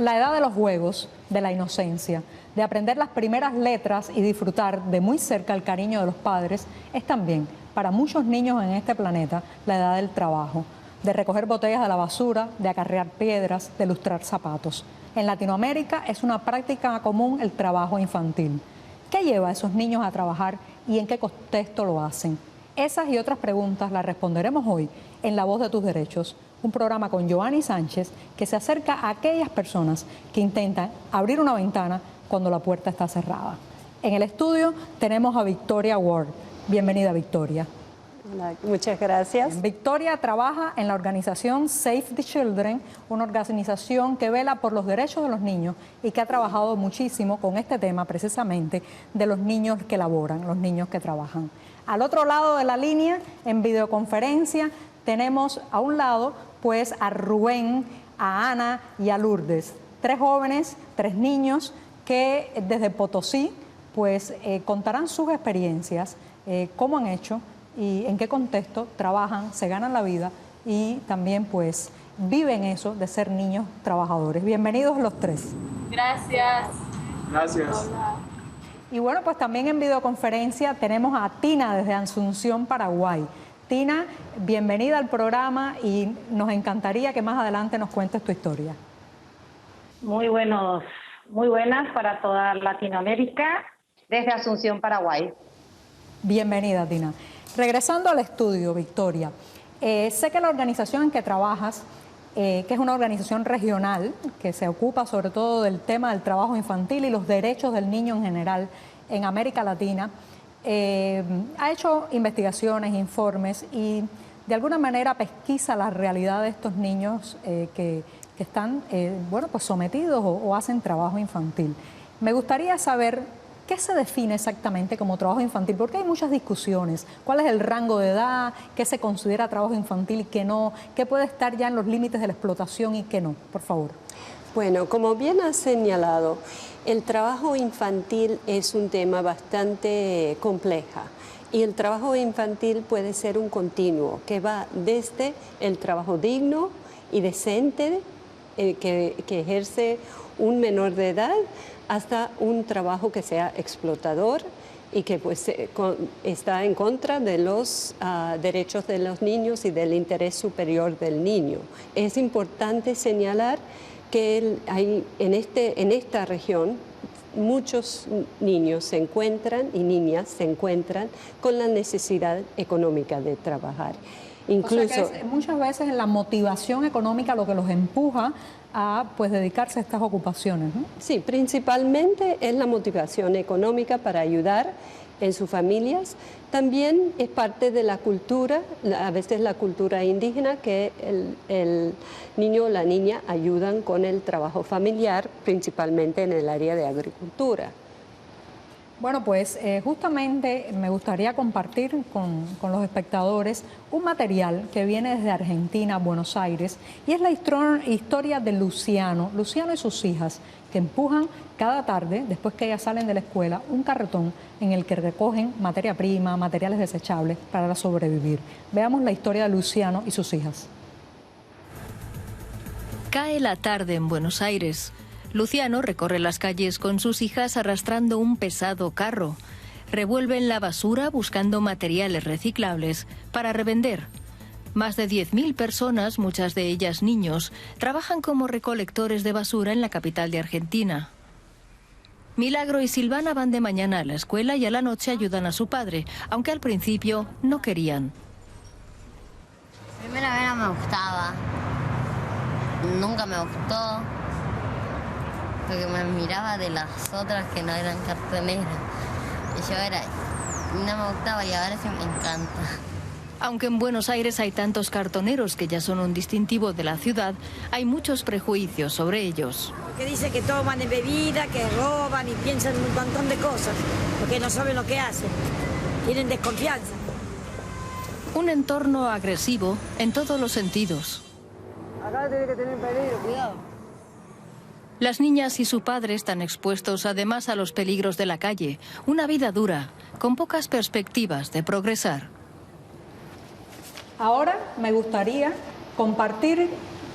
La edad de los juegos, de la inocencia, de aprender las primeras letras y disfrutar de muy cerca el cariño de los padres es también, para muchos niños en este planeta, la edad del trabajo, de recoger botellas de la basura, de acarrear piedras, de lustrar zapatos. En Latinoamérica es una práctica común el trabajo infantil. ¿Qué lleva a esos niños a trabajar y en qué contexto lo hacen? Esas y otras preguntas las responderemos hoy en La Voz de tus Derechos, un programa con Joanny Sánchez que se acerca a aquellas personas que intentan abrir una ventana cuando la puerta está cerrada. En el estudio tenemos a Victoria Ward. Bienvenida, Victoria. Hola, muchas gracias. Victoria trabaja en la organización Save the Children, una organización que vela por los derechos de los niños y que ha trabajado muchísimo con este tema precisamente de los niños que laboran, los niños que trabajan. Al otro lado de la línea, en videoconferencia, tenemos a un lado pues a Rubén, a Ana y a Lourdes, 3 jóvenes, 3 niños que desde Potosí pues contarán sus experiencias, cómo han hecho y en qué contexto trabajan, se ganan la vida y también pues viven eso de ser niños trabajadores. Bienvenidos los 3. Gracias. Gracias. Hola. Y bueno, pues también en videoconferencia tenemos a Tina desde Asunción, Paraguay. Tina, bienvenida al programa y nos encantaría que más adelante nos cuentes tu historia. Muy buenas para toda Latinoamérica, desde Asunción, Paraguay. Bienvenida, Tina. Regresando al estudio, Victoria, sé que la organización en que trabajas, que es una organización regional que se ocupa sobre todo del tema del trabajo infantil y los derechos del niño en general en América Latina, ha hecho investigaciones, informes y de alguna manera pesquisa la realidad de estos niños que están pues sometidos o hacen trabajo infantil. Me gustaría saber qué se define exactamente como trabajo infantil, porque hay muchas discusiones. ¿Cuál es el rango de edad? ¿Qué se considera trabajo infantil y qué no? ¿Qué puede estar ya en los límites de la explotación y qué no? Por favor. Bueno, como bien has señalado, el trabajo infantil es un tema bastante complejo y el trabajo infantil puede ser un continuo que va desde el trabajo digno y decente que ejerce un menor de edad hasta un trabajo que sea explotador y que pues está en contra de los derechos de los niños y del interés superior del niño. Es importante señalar que en esta región muchos niños se encuentran y niñas se encuentran con la necesidad económica de trabajar. Incluso, o sea que es muchas veces la motivación económica lo que los empuja a pues dedicarse a estas ocupaciones, ¿no? Sí, principalmente es la motivación económica para ayudar en sus familias. También es parte de la cultura, a veces la cultura indígena, que el niño o la niña ayudan con el trabajo familiar, principalmente en el área de agricultura. Bueno, pues justamente me gustaría compartir con los espectadores un material que viene desde Argentina, Buenos Aires, y es la historia de Luciano y sus hijas, que empujan cada tarde, después que ellas salen de la escuela, un carretón en el que recogen materia prima, materiales desechables para sobrevivir. Veamos la historia de Luciano y sus hijas. Cae la tarde en Buenos Aires. Luciano recorre las calles con sus hijas arrastrando un pesado carro. Revuelven la basura buscando materiales reciclables para revender. Más de 10.000 personas, muchas de ellas niños, trabajan como recolectores de basura en la capital de Argentina. Milagro y Silvana van de mañana a la escuela y a la noche ayudan a su padre, aunque al principio no querían. Primera vez no me gustaba. Nunca me gustó. Porque me miraba de las otras que no eran cartoneras. Y yo no me gustaba y ahora sí me encanta. Aunque en Buenos Aires hay tantos cartoneros que ya son un distintivo de la ciudad, hay muchos prejuicios sobre ellos. Porque dice que toman bebida, que roban y piensan un montón de cosas, porque no saben lo que hacen. Tienen desconfianza. Un entorno agresivo en todos los sentidos. Acá tiene que tener peligro, cuidado. Las niñas y su padre están expuestos además a los peligros de la calle, una vida dura, con pocas perspectivas de progresar. Ahora me gustaría compartir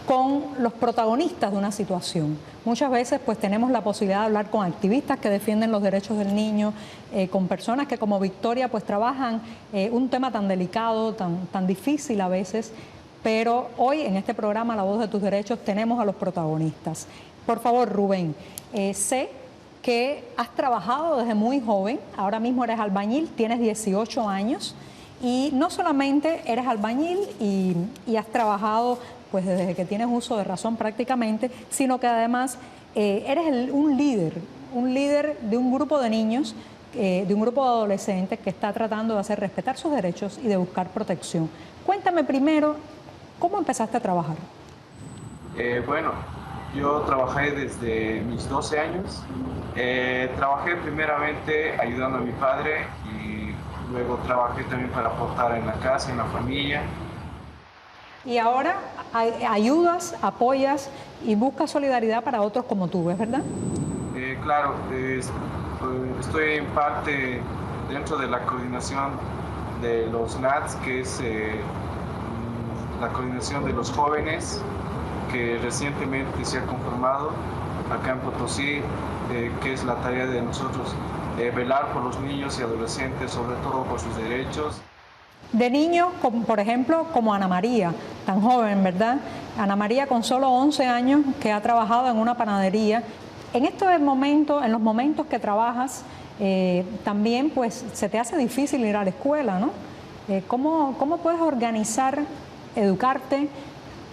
con los protagonistas de una situación. Muchas veces pues tenemos la posibilidad de hablar con activistas que defienden los derechos del niño, con personas que como Victoria pues trabajan un tema tan delicado, tan difícil a veces, pero hoy en este programa La Voz de tus Derechos tenemos a los protagonistas. Por favor, Rubén, sé que has trabajado desde muy joven, ahora mismo eres albañil, tienes 18 años y no solamente eres albañil y has trabajado pues desde que tienes uso de razón prácticamente, sino que además eres un líder de un grupo de niños, de un grupo de adolescentes que está tratando de hacer respetar sus derechos y de buscar protección. Cuéntame primero, ¿cómo empezaste a trabajar? Bueno, yo trabajé desde mis 12 años. Trabajé primeramente ayudando a mi padre y luego trabajé también para aportar en la casa, en la familia. Y ahora ayudas, apoyas y buscas solidaridad para otros como tú, ¿es verdad? Claro, estoy en parte dentro de la coordinación de los NATS, que es la coordinación de los jóvenes que recientemente se ha conformado acá en Potosí, que es la tarea de nosotros, velar por los niños y adolescentes, sobre todo por sus derechos. De niños, como, por ejemplo, como Ana María, tan joven, ¿verdad? Ana María con solo 11 años que ha trabajado en una panadería. En estos momentos, en los momentos que trabajas, también pues se te hace difícil ir a la escuela, ¿no? ¿Cómo puedes organizar, educarte,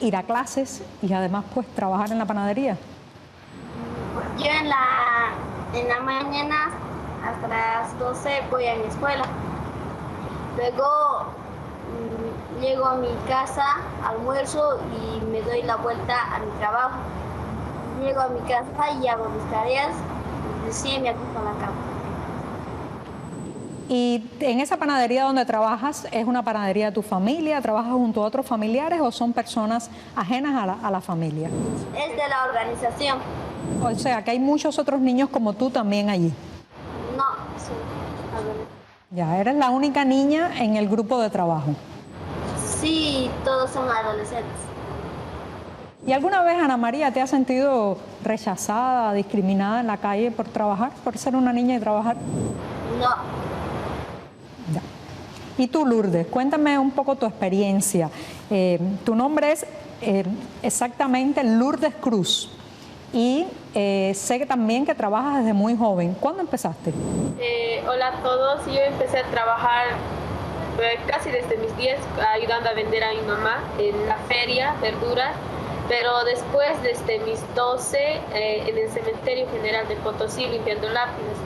ir a clases y además pues trabajar en la panadería? Yo en la mañana hasta las 12 voy a mi escuela. Luego llego a mi casa, almuerzo y me doy la vuelta a mi trabajo. Llego a mi casa y hago mis tareas y recién me acuesto en la cama. Y en esa panadería donde trabajas, ¿es una panadería de tu familia? ¿Trabajas junto a otros familiares o son personas ajenas a la familia? Es de la organización. O sea, que hay muchos otros niños como tú también allí. No, sí. Ya, eres la única niña en el grupo de trabajo. Sí, todos son adolescentes. ¿Y alguna vez, Ana María, te has sentido rechazada, discriminada en la calle por trabajar, por ser una niña y trabajar? No. Ya. Y tú, Lourdes, cuéntame un poco tu experiencia. Tu nombre es exactamente Lourdes Cruz. Y sé que también que trabajas desde muy joven. ¿Cuándo empezaste? Hola a todos. Yo empecé a trabajar casi desde mis 10 ayudando a vender a mi mamá en la feria, verduras. Pero después, desde mis 12, en el Cementerio General de Potosí limpiando lápidas.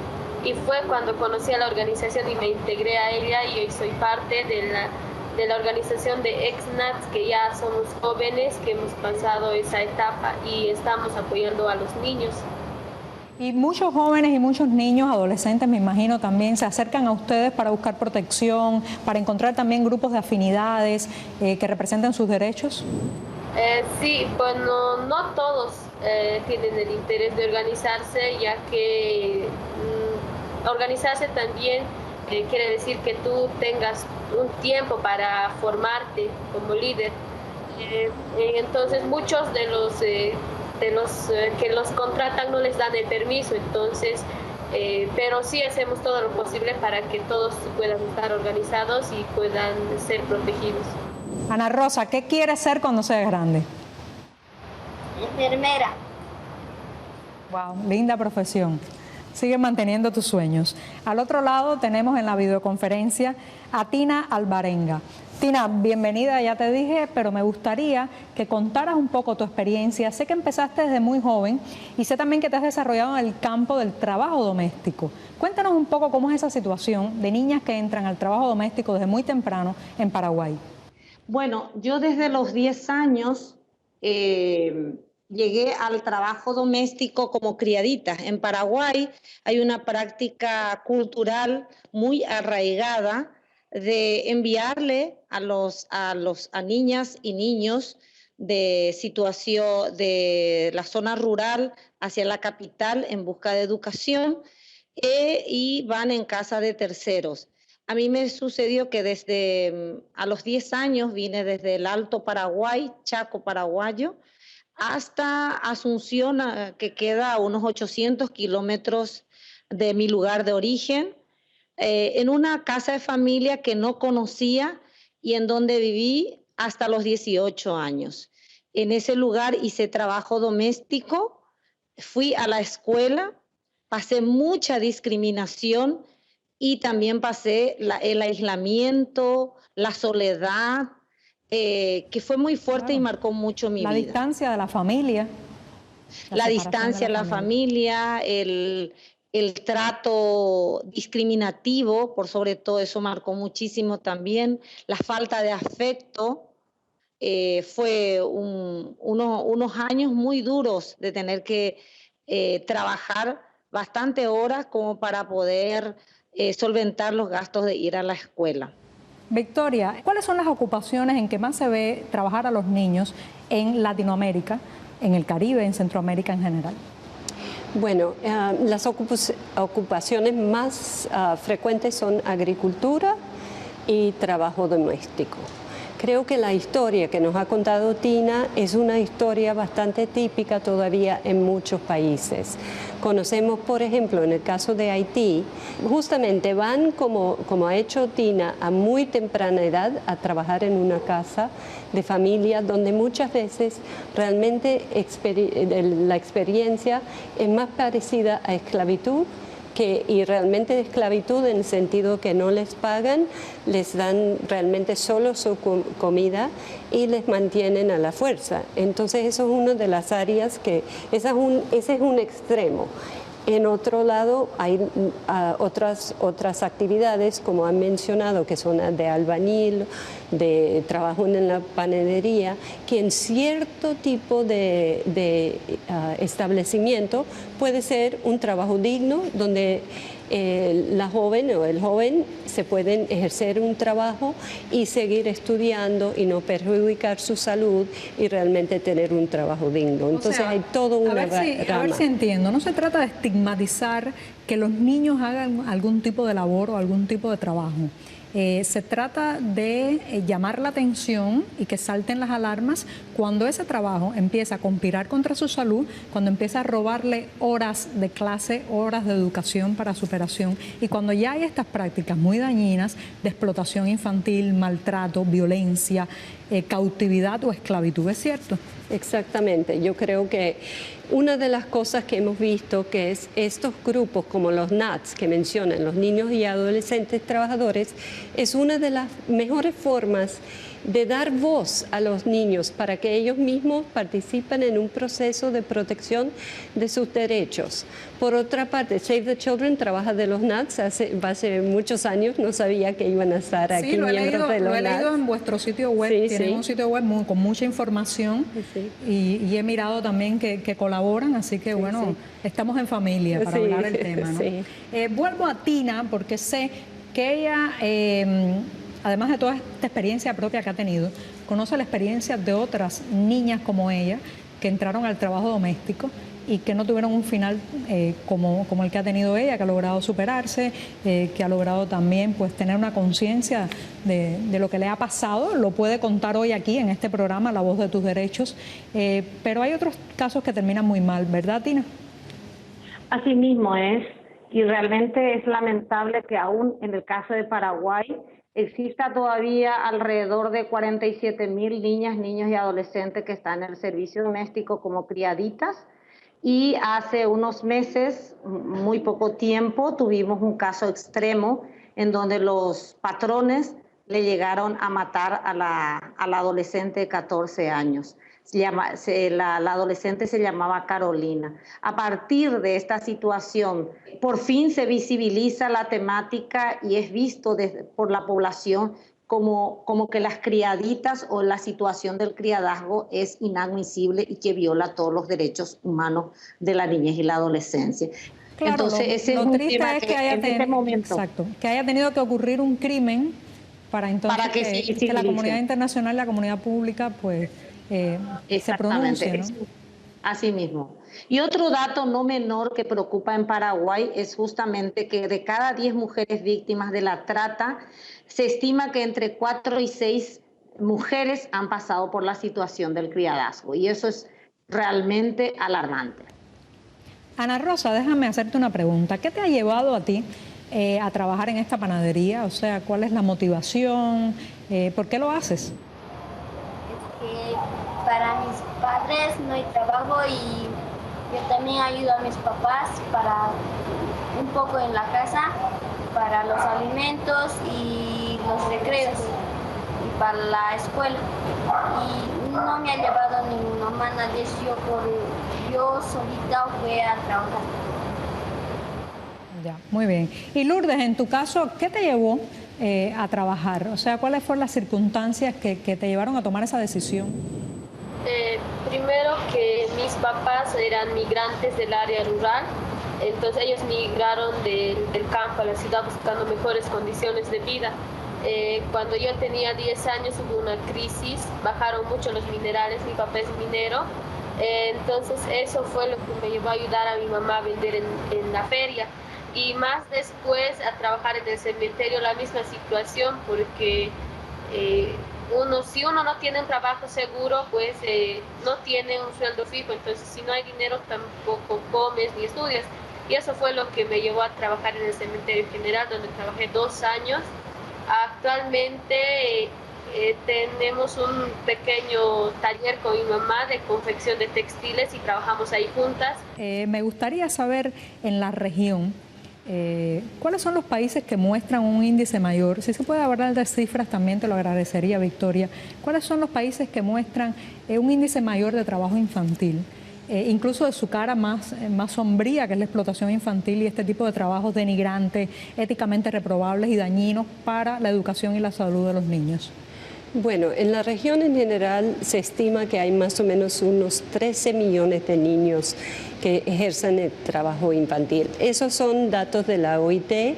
Y fue cuando conocí a la organización y me integré a ella y hoy soy parte de la organización de ex-NATS, que ya somos jóvenes que hemos pasado esa etapa y estamos apoyando a los niños. Y muchos jóvenes y muchos niños, adolescentes, me imagino, también se acercan a ustedes para buscar protección, para encontrar también grupos de afinidades que representen sus derechos. Sí, bueno, no todos tienen el interés de organizarse, ya que organizarse también quiere decir que tú tengas un tiempo para formarte como líder. Entonces muchos de los que los contratan no les dan el permiso, entonces, pero sí hacemos todo lo posible para que todos puedan estar organizados y puedan ser protegidos. Ana Rosa, ¿qué quieres ser cuando seas grande? Enfermera. Wow, linda profesión. Sigue manteniendo tus sueños. Al otro lado tenemos en la videoconferencia a Tina Alvarenga. Tina, bienvenida, ya te dije, pero me gustaría que contaras un poco tu experiencia. Sé que empezaste desde muy joven y sé también que te has desarrollado en el campo del trabajo doméstico. Cuéntanos un poco cómo es esa situación de niñas que entran al trabajo doméstico desde muy temprano en Paraguay. Bueno, yo desde los 10 años llegué al trabajo doméstico como criadita. En Paraguay hay una práctica cultural muy arraigada de enviarle a niñas y niños de situación de la zona rural hacia la capital en busca de educación y van en casa de terceros. A mí me sucedió que desde a los 10 años vine desde el Alto Paraguay, Chaco paraguayo, hasta Asunción, que queda a unos 800 kilómetros de mi lugar de origen, en una casa de familia que no conocía y en donde viví hasta los 18 años. En ese lugar hice trabajo doméstico, fui a la escuela, pasé mucha discriminación y también pasé el aislamiento, la soledad, que fue muy fuerte y marcó mucho mi vida. La distancia de la familia. La distancia de la familia, el trato discriminativo, por sobre todo eso marcó muchísimo también, la falta de afecto. Fue unos años muy duros de tener que trabajar bastante horas como para poder solventar los gastos de ir a la escuela. Victoria, ¿cuáles son las ocupaciones en que más se ve trabajar a los niños en Latinoamérica, en el Caribe, en Centroamérica en general? Bueno, las ocupaciones más frecuentes son agricultura y trabajo doméstico. Creo que la historia que nos ha contado Tina es una historia bastante típica todavía en muchos países. Conocemos, por ejemplo, en el caso de Haití, justamente van, como ha hecho Tina, a muy temprana edad a trabajar en una casa de familia donde muchas veces realmente la experiencia es más parecida a esclavitud y realmente de esclavitud en el sentido que no les pagan, les dan realmente solo su comida y les mantienen a la fuerza. Entonces eso es una de las áreas que, ese es un extremo. En otro lado hay otras actividades, como han mencionado, que son de albañil, de trabajo en la panadería, que en cierto tipo de establecimiento puede ser un trabajo digno, donde la joven o el joven se pueden ejercer un trabajo y seguir estudiando y no perjudicar su salud y realmente tener un trabajo digno. Entonces hay todo una rama. A ver si entiendo, no se trata de estigmatizar que los niños hagan algún tipo de labor o algún tipo de trabajo. Se trata de llamar la atención y que salten las alarmas cuando ese trabajo empieza a conspirar contra su salud, cuando empieza a robarle horas de clase, horas de educación para superación, y cuando ya hay estas prácticas muy dañinas de explotación infantil, maltrato, violencia, cautividad o esclavitud, ¿es cierto? Exactamente, yo creo que una de las cosas que hemos visto que es estos grupos como los NATS que mencionan, los niños y adolescentes trabajadores, es una de las mejores formas de dar voz a los niños para que ellos mismos participen en un proceso de protección de sus derechos. Por otra parte, Save the Children trabaja de los NATS hace muchos años, no sabía que iban a estar aquí miembros de los NATS. Lo he leído en vuestro sitio web, tienen un sitio web con mucha información y he mirado también que colaboran, así que estamos en familia para hablar del tema, ¿no? Vuelvo a Tina porque sé que ella, además de toda esta experiencia propia que ha tenido, conoce la experiencia de otras niñas como ella que entraron al trabajo doméstico y que no tuvieron un final como el que ha tenido ella, que ha logrado superarse, que ha logrado también pues tener una conciencia de lo que le ha pasado. Lo puede contar hoy aquí en este programa, La Voz de tus Derechos, pero hay otros casos que terminan muy mal, ¿verdad, Tina? Así mismo es, y realmente es lamentable que aún en el caso de Paraguay exista todavía alrededor de 47.000 niñas, niños y adolescentes que están en el servicio doméstico como criaditas. Y hace unos meses, muy poco tiempo, tuvimos un caso extremo en donde los patrones le llegaron a matar a la adolescente de 14 años. La adolescente se llamaba Carolina. A partir de esta situación, por fin se visibiliza la temática y es visto por la población como que las criaditas o la situación del criadazgo es inadmisible y que viola todos los derechos humanos de la niñez y la adolescencia. Claro, entonces, ese lo es un triste tema es que haya tenido que ocurrir un crimen para entonces que la comunidad internacional, la comunidad pública, pues se pronuncie, ¿no? Así mismo. Y otro dato no menor que preocupa en Paraguay es justamente que de cada 10 mujeres víctimas de la trata, se estima que entre 4 y 6 mujeres han pasado por la situación del criadazgo. Y eso es realmente alarmante. Ana Rosa, déjame hacerte una pregunta. ¿Qué te ha llevado a ti a trabajar en esta panadería? O sea, ¿cuál es la motivación? ¿Por qué lo haces? Para mis padres no hay trabajo y yo también ayudo a mis papás para un poco en la casa, para los alimentos y los recreos y para la escuela. Y no me ha llevado ni mamá, nadie, yo solita fui a trabajar. Ya, muy bien. Y Lourdes, en tu caso, ¿qué te llevó a trabajar? O sea, ¿cuáles fueron las circunstancias que te llevaron a tomar esa decisión? Primero que mis papás eran migrantes del área rural, entonces ellos migraron del campo a la ciudad buscando mejores condiciones de vida. Cuando yo tenía 10 años hubo una crisis, bajaron mucho los minerales, mi papá es minero, entonces eso fue lo que me llevó a ayudar a mi mamá a vender en la feria. Y más después a trabajar en el cementerio, la misma situación, porque si uno no tiene un trabajo seguro, pues no tiene un sueldo fijo, entonces si no hay dinero tampoco comes ni estudias. Y eso fue lo que me llevó a trabajar en el cementerio general, donde trabajé 2 años. Actualmente tenemos un pequeño taller con mi mamá de confección de textiles y trabajamos ahí juntas. Me gustaría saber en la región, ¿cuáles son los países que muestran un índice mayor? Si se puede hablar de cifras también te lo agradecería, Victoria. ¿Cuáles son los países que muestran un índice mayor de trabajo infantil? Incluso de su cara más sombría, que es la explotación infantil y este tipo de trabajos denigrantes, éticamente reprobables y dañinos para la educación y la salud de los niños. Bueno, en la región en general se estima que hay más o menos unos 13 millones de niños que ejercen el trabajo infantil. Esos son datos de la OIT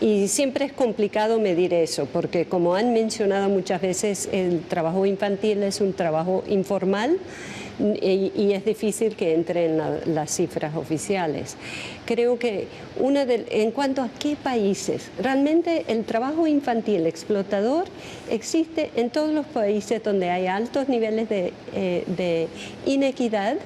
y siempre es complicado medir eso porque, como han mencionado muchas veces, el trabajo infantil es un trabajo informal y es difícil que entre en las cifras oficiales. Creo que en cuanto a qué países, realmente el trabajo infantil explotador existe en todos los países donde hay altos niveles de inequidad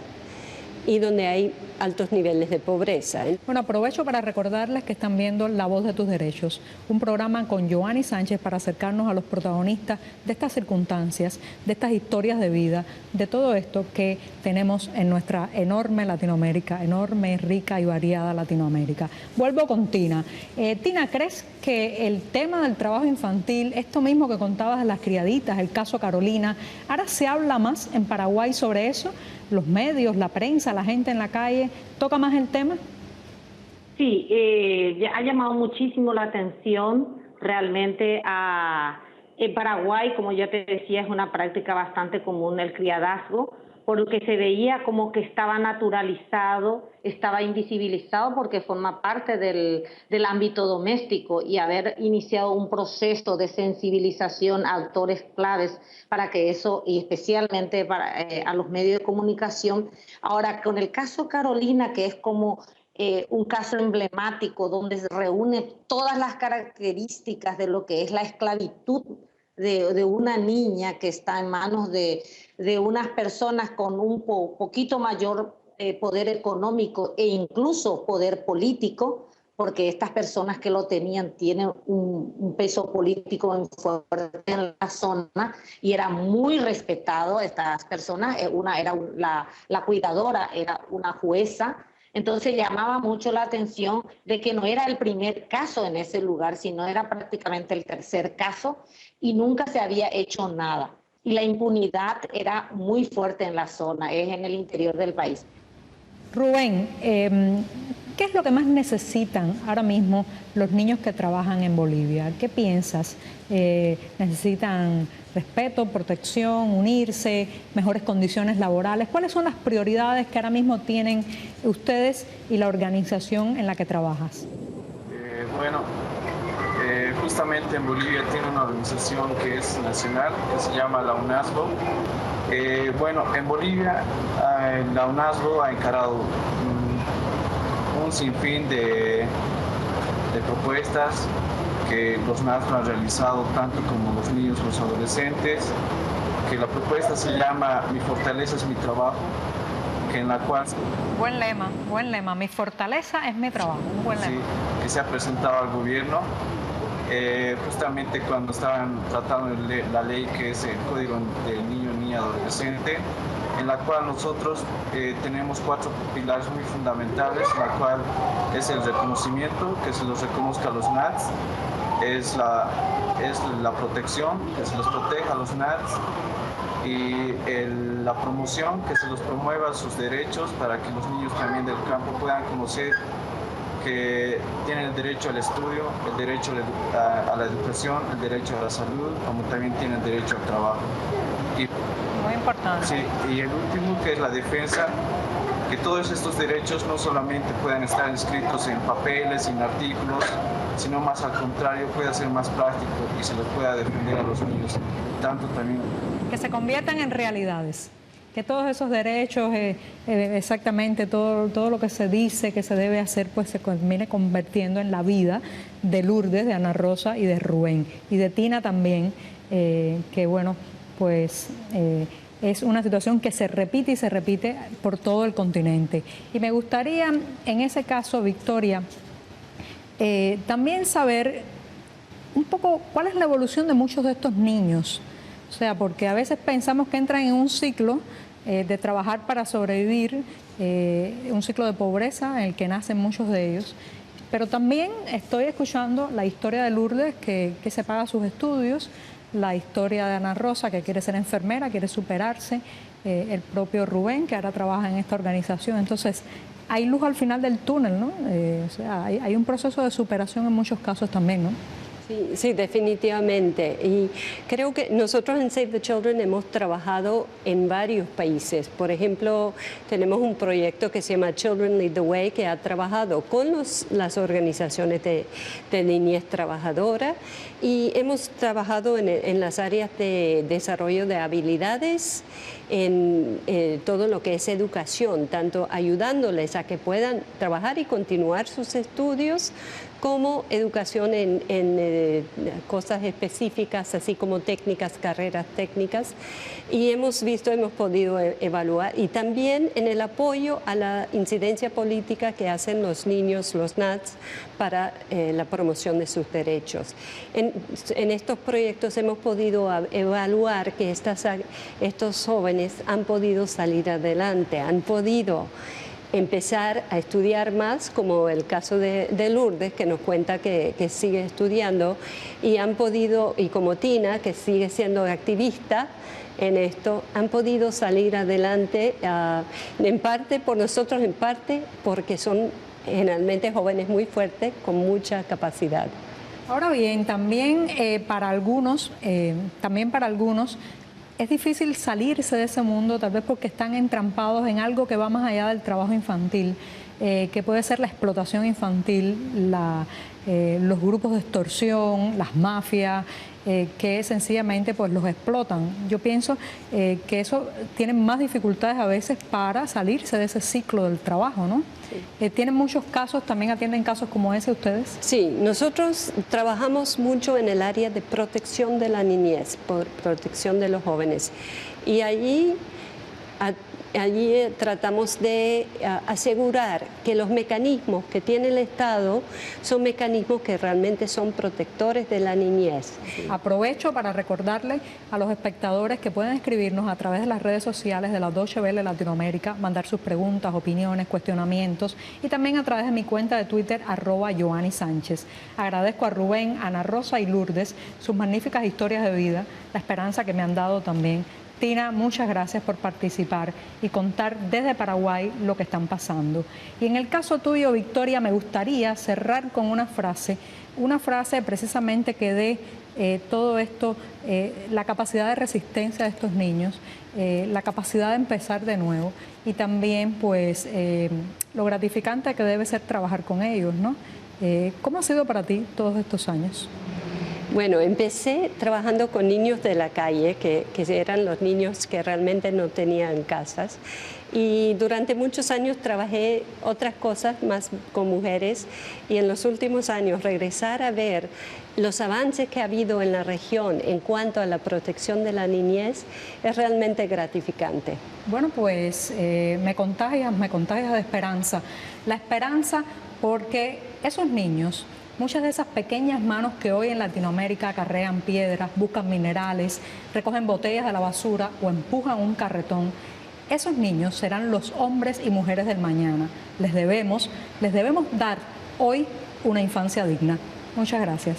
y donde hay altos niveles de pobreza. Bueno, aprovecho para recordarles que están viendo La Voz de tus Derechos, un programa con Joanny Sánchez para acercarnos a los protagonistas de estas circunstancias, de estas historias de vida, de todo esto que tenemos en nuestra enorme Latinoamérica, enorme, rica y variada Latinoamérica. Vuelvo con Tina. Tina, ¿crees que el tema del trabajo infantil, esto mismo que contabas de las criaditas, el caso Carolina, ahora se habla más en Paraguay sobre eso? ¿Los medios, la prensa, la gente en la calle, toca más el tema? Sí, ha llamado muchísimo la atención realmente en Paraguay, como ya te decía, es una práctica bastante común el criadazgo, por lo que se veía como que estaba naturalizado, estaba invisibilizado porque forma parte del ámbito doméstico, y haber iniciado un proceso de sensibilización a actores claves para que eso, y especialmente a los medios de comunicación. Ahora, con el caso Carolina, que es como un caso emblemático donde se reúne todas las características de lo que es la esclavitud de una niña que está en manos de unas personas con un poquito mayor poder económico e incluso poder político, porque estas personas que lo tenían tienen un peso político fuerte en la zona y era muy respetado. Estas personas, una era la cuidadora, era una jueza. Entonces llamaba mucho la atención de que no era el primer caso en ese lugar, sino era prácticamente el tercer caso y nunca se había hecho nada. Y la impunidad era muy fuerte en la zona, es en el interior del país. Rubén, ¿qué es lo que más necesitan ahora mismo los niños que trabajan en Bolivia? ¿Qué piensas? ¿Necesitan respeto, protección, unirse, mejores condiciones laborales? ¿Cuáles son las prioridades que ahora mismo tienen ustedes y la organización en la que trabajas? Justamente en Bolivia tiene una organización que es nacional, que se llama la UNASBO. En Bolivia la UNASBO ha encarado un sinfín de propuestas que los NASBO han realizado, tanto como los niños, los adolescentes, que la propuesta se llama Mi fortaleza es mi trabajo, que en la cual... Buen lema. Mi fortaleza es mi trabajo. Un buen lema. Sí, que se ha presentado al gobierno justamente cuando estaban tratando la ley que es el Código del Niño, Niña, Adolescente, en la cual nosotros tenemos 4 pilares muy fundamentales, la cual es el reconocimiento, que se los reconozca a los NATS, es la protección, que se los proteja a los NATS, y la promoción, que se los promueva sus derechos para que los niños también del campo puedan conocer que tienen el derecho al estudio, el derecho a la educación, el derecho a la salud, como también tienen derecho al trabajo. Muy importante. Sí, y el último, que es la defensa, que todos estos derechos no solamente puedan estar inscritos en papeles, en artículos, sino más al contrario, pueda ser más práctico y se los pueda defender a los niños, tanto también. Que se conviertan en realidades. Que todos esos derechos, exactamente todo lo que se dice que se debe hacer, pues se termine convirtiendo en la vida de Lourdes, de Ana Rosa y de Rubén. Y de Tina también, que bueno, pues es una situación que se repite y se repite por todo el continente. Y me gustaría, en ese caso, Victoria, también saber un poco cuál es la evolución de muchos de estos niños. O sea, porque a veces pensamos que entran en un ciclo de trabajar para sobrevivir, un ciclo de pobreza en el que nacen muchos de ellos. Pero también estoy escuchando la historia de Lourdes, que se paga sus estudios, la historia de Ana Rosa, que quiere ser enfermera, quiere superarse, el propio Rubén, que ahora trabaja en esta organización. Entonces, hay luz al final del túnel, ¿no? O sea, hay un proceso de superación en muchos casos también, ¿no? Sí, definitivamente. Y creo que nosotros en Save the Children hemos trabajado en varios países. Por ejemplo, tenemos un proyecto que se llama Children Lead the Way, que ha trabajado con las organizaciones de niñez trabajadora, y hemos trabajado en las áreas de desarrollo de habilidades, en todo lo que es educación, tanto ayudándoles a que puedan trabajar y continuar sus estudios, como educación en cosas específicas, así como técnicas, carreras técnicas. Y hemos podido evaluar, y también en el apoyo a la incidencia política que hacen los niños, los NATS, para la promoción de sus derechos. En estos proyectos hemos podido evaluar que estos jóvenes han podido salir adelante, han podido empezar a estudiar más, como el caso de Lourdes, que nos cuenta que sigue estudiando, y han podido, y como Tina, que sigue siendo activista en esto, han podido salir adelante, en parte por nosotros, en parte porque son generalmente jóvenes muy fuertes, con mucha capacidad. Ahora bien, también para algunos, es difícil salirse de ese mundo, tal vez porque están entrampados en algo que va más allá del trabajo infantil, que puede ser la explotación infantil, los grupos de extorsión, las mafias, que sencillamente pues los explotan. Yo pienso que eso tienen más dificultades a veces para salirse de ese ciclo del trabajo, ¿no? Sí. ¿Tienen muchos casos, también atienden casos como ese ustedes? Sí, nosotros trabajamos mucho en el área de protección de la niñez, protección de los jóvenes. Y allí tratamos de asegurar que los mecanismos que tiene el Estado son mecanismos que realmente son protectores de la niñez. Aprovecho para recordarle a los espectadores que pueden escribirnos a través de las redes sociales de la Deutsche Welle Latinoamérica, mandar sus preguntas, opiniones, cuestionamientos, y también a través de mi cuenta de Twitter, @YoaniSánchez. Agradezco a Rubén, Ana Rosa y Lourdes sus magníficas historias de vida, la esperanza que me han dado también. Tina, muchas gracias por participar y contar desde Paraguay lo que están pasando. Y en el caso tuyo, Victoria, me gustaría cerrar con una frase precisamente que dé todo esto, la capacidad de resistencia de estos niños, la capacidad de empezar de nuevo, y también pues lo gratificante que debe ser trabajar con ellos, ¿no? ¿Cómo ha sido para ti todos estos años? Bueno, empecé trabajando con niños de la calle, que eran los niños que realmente no tenían casas. Y durante muchos años trabajé otras cosas más con mujeres, y en los últimos años regresar a ver los avances que ha habido en la región en cuanto a la protección de la niñez es realmente gratificante. Bueno, pues me contagias de esperanza. La esperanza porque esos niños, muchas de esas pequeñas manos que hoy en Latinoamérica acarrean piedras, buscan minerales, recogen botellas de la basura o empujan un carretón, esos niños serán los hombres y mujeres del mañana. Les debemos dar hoy una infancia digna. Muchas gracias.